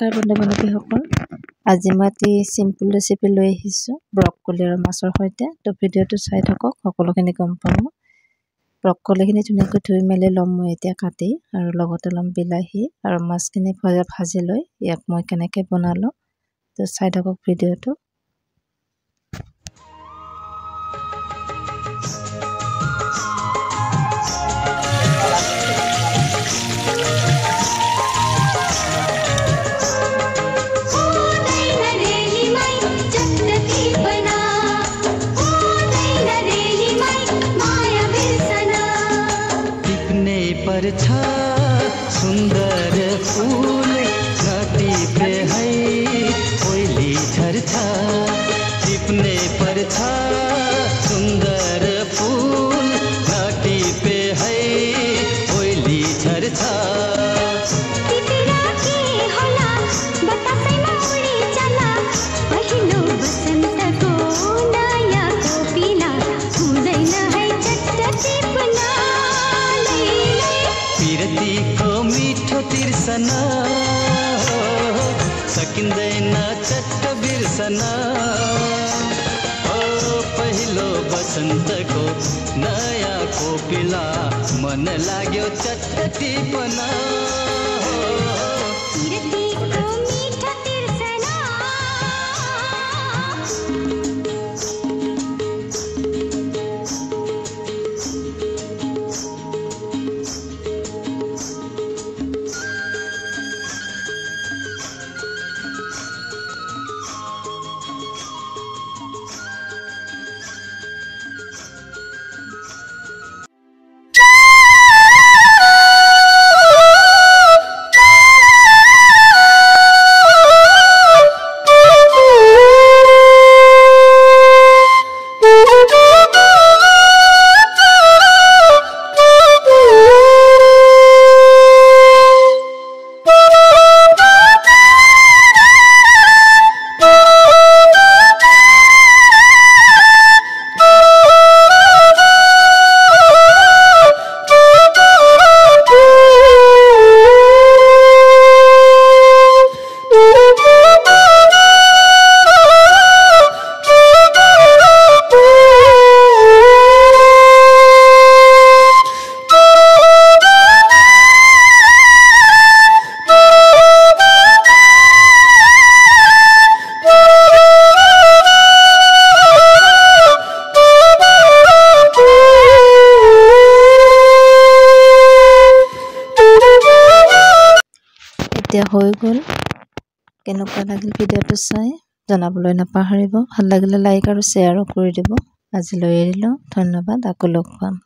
নমস্কাৰ বন্ধু বান্ধৱীসকল আজি মই এটি চিম্পল ৰেচিপি লৈ আহিছোঁ ব্ৰকলি আৰু মাছৰ সৈতে তো ভিডিঅ'টো চাই থাকক সকলোখিনি গম পাব ব্ৰকলিখিনি ধুনীয়াকৈ ধুই মেলি ল'ম মই এতিয়া কাটি আৰু লগতে ল'ম বিলাহী আৰু মাছখিনি ভাজি লৈ ইয়াক মই কেনেকৈ বনালোঁ তো চাই থাকক ভিডিঅ'টো पर छा सुंदर फूल घाटी पे है कोयली झरछा टिपने पर छा सुंदर फूल घाटी पे है कोयली झरछा तिर्सना सकिँदैन चट्ट बिर्सना ओ पहिलो बसन्तको नयाँ कोपिला मन लाग्यो चट्ट टिपना এতিয়া হৈ গ'ল কেনেকুৱা লাগিল ভিডিঅ'টো চাই জনাবলৈ নাপাহৰিব ভাল লাগিলে লাইক আৰু শ্বেয়াৰো কৰি দিব আজিলৈ এৰিলোঁ ধন্যবাদ আকৌ লগ পাম